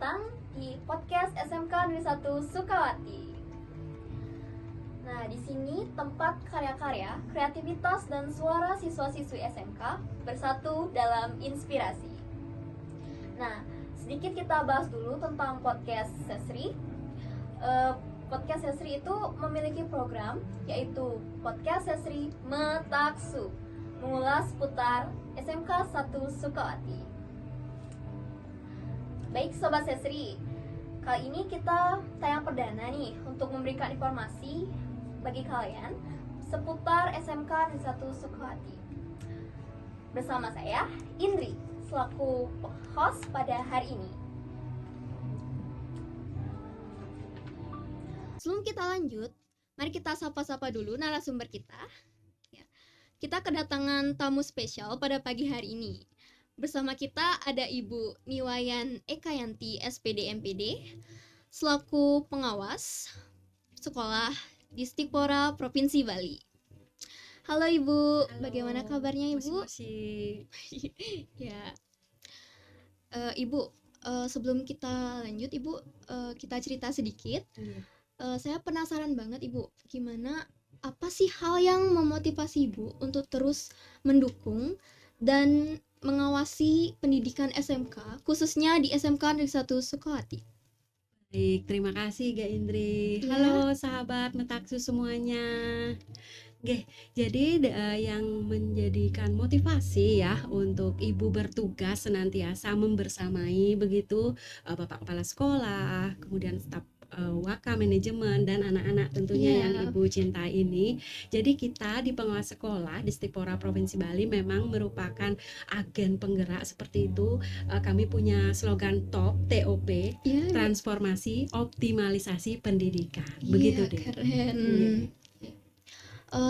datang di podcast SMK Negeri 1 Sukawati. Nah, di sini tempat karya-karya, kreativitas dan suara siswa-siswi SMK bersatu dalam inspirasi. Nah, sedikit kita bahas dulu tentang podcast Sesri. Podcast Sesri itu memiliki program yaitu Podcast Sesri Metaksu, mengulas seputar SMK 1 Sukawati. Baik Sobat Sesri, kali ini kita tayang perdana nih untuk memberikan informasi bagi kalian seputar SMK Negeri 1 Sukawati. Bersama saya, Indri, selaku host pada hari ini. Sebelum kita lanjut, mari kita sapa-sapa dulu narasumber kita. Kita kedatangan tamu spesial pada pagi hari ini. Bersama kita ada Ibu Niwayan Ekayanti SPD MPD selaku pengawas sekolah di Stikpora Provinsi Bali. Halo Ibu, Halo, bagaimana kabarnya Ibu? Masih. Ya, Ibu, sebelum kita lanjut Ibu, kita cerita sedikit. Saya penasaran banget Ibu, apa sih hal yang memotivasi Ibu untuk terus mendukung dan mengawasi pendidikan SMK, khususnya di SMK Negeri 1 Sukawati? Baik, terima kasih Kak Indri. Ya. Halo sahabat Metaksu semuanya. Jadi yang menjadikan motivasi ya untuk Ibu bertugas senantiasa membersamai begitu Bapak Kepala Sekolah, kemudian staf Waka Manajemen dan anak-anak tentunya yang Ibu cintai ini. Jadi kita di pengawas sekolah di Stikpora Provinsi Bali memang merupakan agen penggerak seperti itu. Kami punya slogan TOP, transformasi optimalisasi pendidikan. Begitu deh. Keren.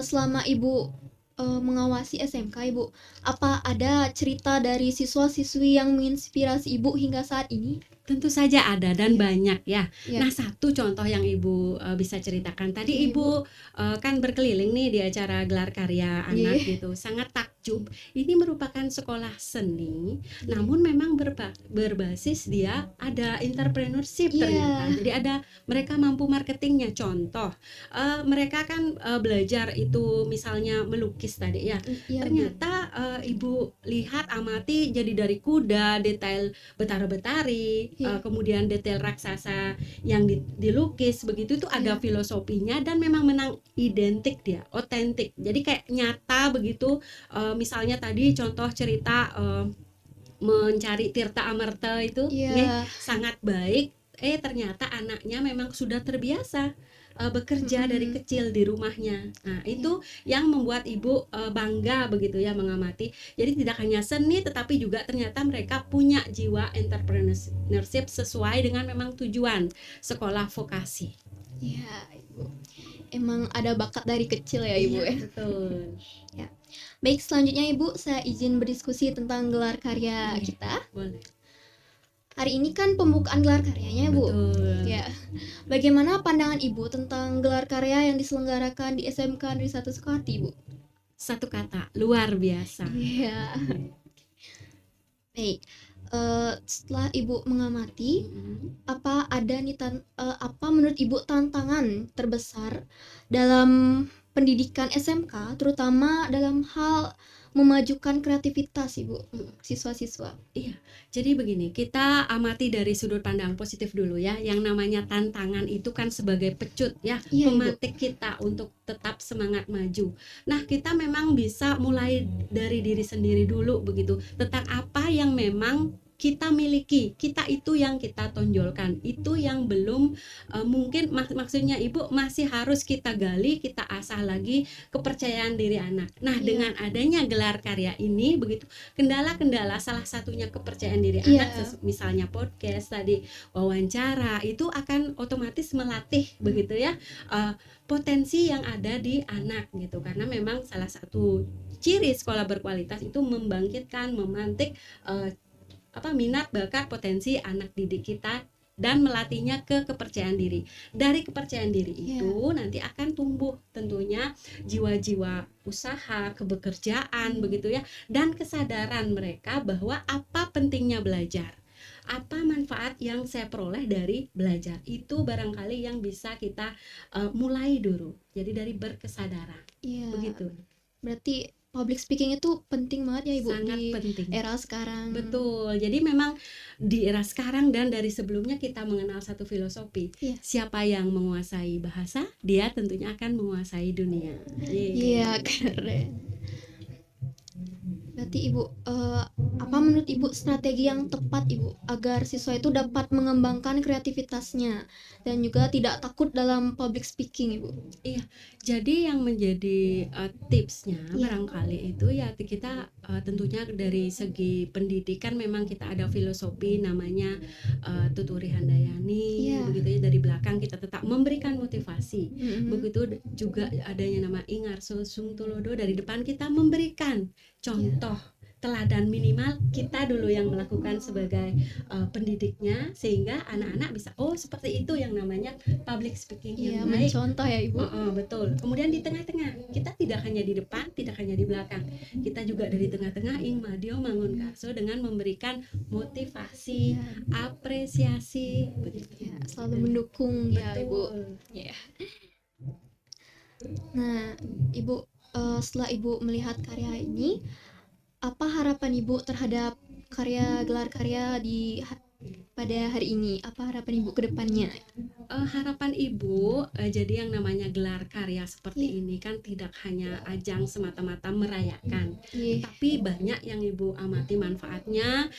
Selama Ibu mengawasi SMK Ibu, apa ada cerita dari siswa-siswi yang menginspirasi Ibu hingga saat ini? Tentu saja ada dan banyak ya. Nah, satu contoh yang Ibu bisa ceritakan tadi, Ibu kan berkeliling nih di acara gelar karya anak gitu. Sangat takjub. Ini merupakan sekolah seni, namun memang berbasis dia ada entrepreneurship ternyata. Jadi mereka mampu marketingnya. Contoh, mereka kan belajar itu misalnya melukis tadi ya. Ternyata Ibu lihat amati jadi dari kuda, detail betara-betari, kemudian detail raksasa yang dilukis begitu itu ada filosofinya dan memang menang identik dia, otentik. Jadi kayak nyata begitu. Misalnya tadi contoh cerita mencari Tirta Amarta itu sangat baik. Ternyata anaknya memang sudah terbiasa bekerja dari kecil di rumahnya. Nah, itu yang membuat Ibu bangga begitu ya mengamati. Jadi tidak hanya seni tetapi juga ternyata mereka punya jiwa entrepreneurship sesuai dengan memang tujuan sekolah vokasi. Iya, Ibu. Emang ada bakat dari kecil ya, Ibu ya. Betul. Ya. Baik, selanjutnya Ibu, saya izin berdiskusi tentang gelar karya kita. Boleh. Hari ini kan pembukaan gelar karyanya, Bu. Betul. Ya. Bagaimana pandangan Ibu tentang gelar karya yang diselenggarakan di SMK Negeri 1 Sukawati, Bu? Satu kata, luar biasa. Iya. Baik. Setelah Ibu mengamati, apa menurut Ibu tantangan terbesar dalam pendidikan SMK, terutama dalam hal memajukan kreativitas Ibu siswa-siswa? Iya, jadi begini, kita amati dari sudut pandang positif dulu ya. Yang namanya tantangan itu kan sebagai pecut ya, pemantik kita untuk tetap semangat maju. Nah, kita memang bisa mulai dari diri sendiri dulu begitu, tentang apa yang memang kita miliki, kita itu yang kita tonjolkan, itu yang belum mungkin maksudnya Ibu masih harus kita gali, kita asah lagi kepercayaan diri anak. Nah, dengan adanya gelar karya ini begitu, kendala-kendala salah satunya kepercayaan diri anak, misalnya podcast tadi, wawancara, itu akan otomatis melatih begitu ya potensi yang ada di anak gitu. Karena memang salah satu ciri sekolah berkualitas itu membangkitkan, memantik minat, bakat, potensi anak didik kita dan melatihnya ke kepercayaan diri. Dari kepercayaan diri itu nanti akan tumbuh tentunya jiwa-jiwa usaha, kebekerjaan begitu ya, dan kesadaran mereka bahwa apa pentingnya belajar. apa manfaat yang saya peroleh dari belajar. Itu barangkali yang bisa kita mulai dulu. Jadi dari berkesadaran. Iya. Begitu. Berarti public speaking itu penting banget ya Ibu Sangat di penting. era sekarang. Betul. Jadi memang di era sekarang dan dari sebelumnya kita mengenal satu filosofi. Iya. Siapa yang menguasai bahasa, dia tentunya akan menguasai dunia. Iya, keren. Berarti Ibu, apa menurut Ibu strategi yang tepat Ibu agar siswa itu dapat mengembangkan kreativitasnya dan juga tidak takut dalam public speaking Ibu? Jadi yang menjadi tipsnya Iya. barangkali itu ya kita tentunya dari segi pendidikan memang kita ada filosofi namanya Tuturi Handayani. Iya. Begitu ya, dari belakang kita tetap memberikan motivasi. Mm-mm. Begitu juga adanya nama Ingarso Sungtulodo, dari depan kita memberikan contoh teladan, minimal kita dulu yang melakukan sebagai pendidiknya, sehingga anak-anak bisa seperti itu yang namanya public speaking Iya, yang baik. mencontoh ya Ibu. Betul. Kemudian di tengah-tengah, kita tidak hanya di depan, tidak hanya di belakang, kita juga dari tengah-tengah ing madio mangun karso dengan memberikan motivasi, Iya. apresiasi, begitu. Ya, selalu mendukung ya Ibu. Betul. Ya. Nah, Ibu, setelah Ibu melihat karya ini, apa harapan Ibu terhadap gelar karya pada hari ini? Apa harapan Ibu ke depannya? Harapan Ibu, jadi yang namanya gelar karya seperti ini kan tidak hanya ajang semata-mata merayakan, Iya. tapi banyak yang Ibu amati manfaatnya.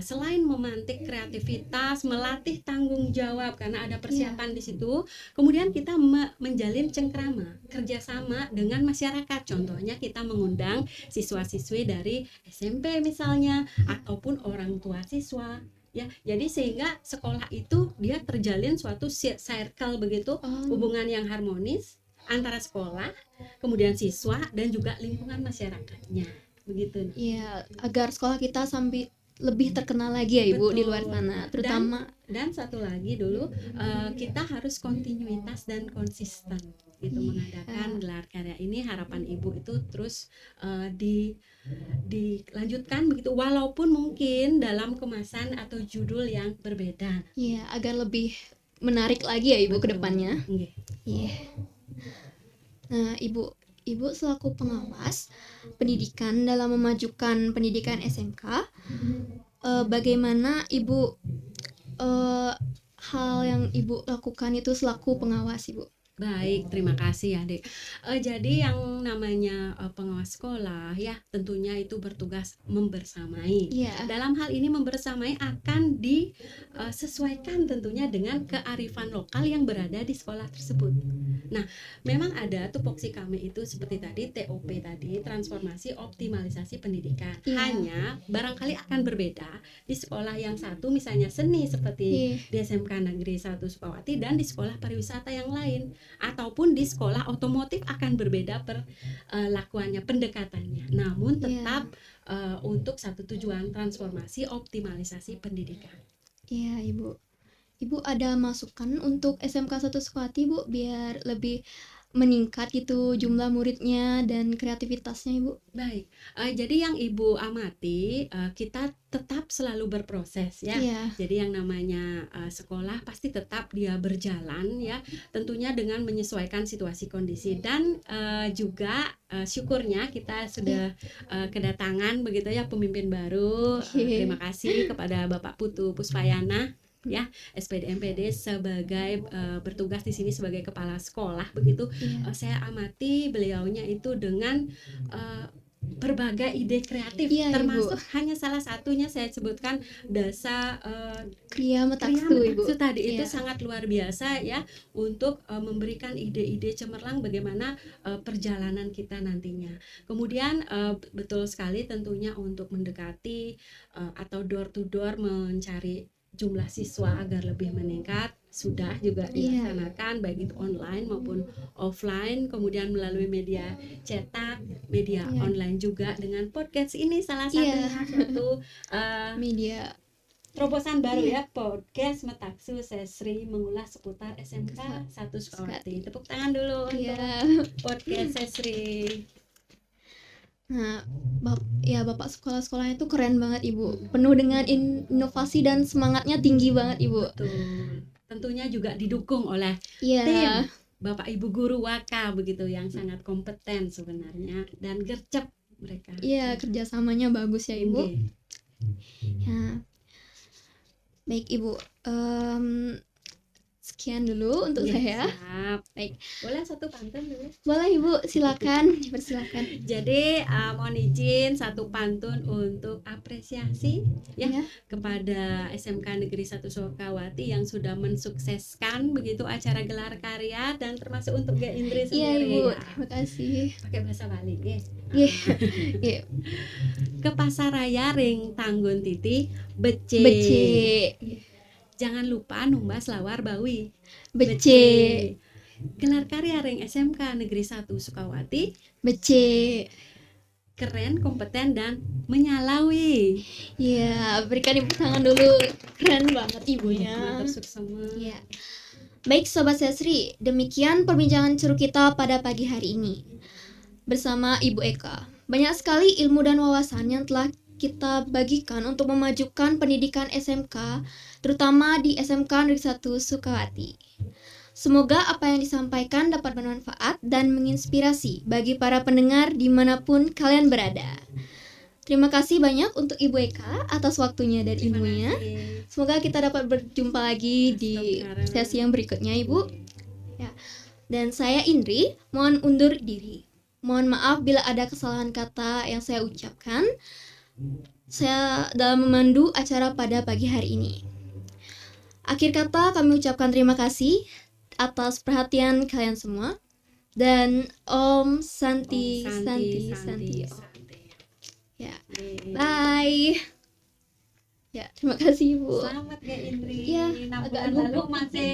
Selain memantik kreativitas, melatih tanggung jawab karena ada persiapan di situ. Kemudian kita menjalin cengkrama, kerjasama dengan masyarakat. Contohnya kita mengundang siswa-siswi dari SMP misalnya, ataupun orang tua siswa. Ya, jadi sehingga sekolah itu dia terjalin suatu circle begitu, hubungan yang harmonis antara sekolah, kemudian siswa dan juga lingkungan masyarakatnya, begitu. Iya, agar sekolah kita sampai lebih terkenal lagi ya Ibu di Betul. luar sana, terutama Dan satu lagi dulu, kita harus kontinuitas dan konsisten gitu mengadakan gelar karya ini. Harapan Ibu itu terus dilanjutkan begitu, walaupun mungkin dalam kemasan atau judul yang berbeda. ya agar lebih menarik lagi ya Ibu ke Betul. depannya. Nggih. Iya. Nah, Ibu selaku pengawas pendidikan dalam memajukan pendidikan SMK, bagaimana Ibu hal yang Ibu lakukan itu selaku pengawas Ibu? Baik, terima kasih ya, Dek. Jadi yang namanya pengawas sekolah ya tentunya itu bertugas membersamai. Iya. Dalam hal ini membersamai akan disesuaikan tentunya dengan kearifan lokal yang berada di sekolah tersebut. Nah, memang ada tupoksi kami itu seperti tadi TOP tadi, transformasi optimalisasi pendidikan. Iya. Hanya barangkali akan berbeda di sekolah yang satu misalnya seni seperti di SMK Negeri 1 Sukawati dan di sekolah pariwisata yang lain, ataupun di sekolah otomotif akan berbeda perlakuannya, pendekatannya. Namun tetap untuk satu tujuan, transformasi optimalisasi pendidikan. Iya, Ibu. Ibu ada masukan untuk SMK 1 Sukawati Bu biar lebih meningkat gitu jumlah muridnya dan kreativitasnya Ibu? Baik, jadi yang Ibu amati, kita tetap selalu berproses ya. Iya. Jadi yang namanya sekolah pasti tetap dia berjalan ya, tentunya dengan menyesuaikan situasi kondisi. Dan juga syukurnya kita sudah kedatangan begitu ya pemimpin baru. Terima kasih kepada Bapak Putu Puspayana ya, SPD MPD sebagai bertugas di sini sebagai kepala sekolah begitu. Saya amati beliaunya itu dengan berbagai ide kreatif, termasuk hanya salah satunya saya sebutkan dasa Kriya Metaksu Ibu tadi itu sangat luar biasa ya, untuk memberikan ide-ide cemerlang bagaimana perjalanan kita nantinya. Kemudian betul sekali tentunya untuk mendekati atau door to door mencari jumlah siswa agar lebih meningkat sudah juga dilaksanakan baik itu online maupun offline, kemudian melalui media cetak, media online juga dengan podcast ini salah satunya satu media terobosan baru ya, podcast Metaksu Sesri mengulas seputar SMK 1 Sukawati. Tepuk tangan dulu untuk podcast Sesri. Nah, ya Bapak sekolahnya itu keren banget Ibu. Penuh dengan inovasi dan semangatnya tinggi banget Ibu. Betul. Tentunya juga didukung oleh Iya. tim Bapak Ibu guru Waka begitu yang sangat kompeten sebenarnya dan gercep mereka. Iya, kerjasamanya bagus ya Ibu. Nggih. Ya. Baik Ibu, sekian dulu untuk Nggih, saya. siap. Baik, Boleh satu pantun dulu. boleh Ibu, silakan, persilakan. Jadi mohon izin satu pantun untuk apresiasi ya Ya. kepada SMK Negeri 1 Sukawati yang sudah mensukseskan begitu acara gelar karya dan termasuk untuk Gak Indri Iya sendiri. Ibu, Ya. terima kasih. Pakai bahasa Bali nggih. Iya. Iya. Ke pasaraya ring tanggun titi bece. Bece, Jangan lupa numbas lawar bawi. bece, Gelar karya ring SMK Negeri 1 Sukawati bece. keren, kompeten dan menyalawi. Iya, berikan tepuk tangan dulu. Keren banget Ibunya. Matur suksema. Iya. Baik Sobat Sesri, demikian perbincangan seru kita pada pagi hari ini bersama Ibu Eka. Banyak sekali ilmu dan wawasan yang telah kita bagikan untuk memajukan pendidikan SMK, terutama di SMK Negeri 1 Sukawati. Semoga apa yang disampaikan dapat bermanfaat dan menginspirasi bagi para pendengar dimanapun kalian berada. Terima kasih banyak untuk Ibu Eka atas waktunya dan Terima ilmunya. kasih. Semoga kita dapat berjumpa lagi di sesi yang berikutnya, Ibu. Ya. Dan saya Indri, mohon undur diri. Mohon maaf bila ada kesalahan kata yang saya ucapkan. Saya dalam memandu acara pada pagi hari ini. Akhir kata kami ucapkan terima kasih atas perhatian kalian semua. Dan Om Santi, Om Santi. Santi. Ya, Nggih. bye. Ya, terima kasih Ibu. Selamat Gak Indri. Iya, 6 agak bulan gugup. lalu masih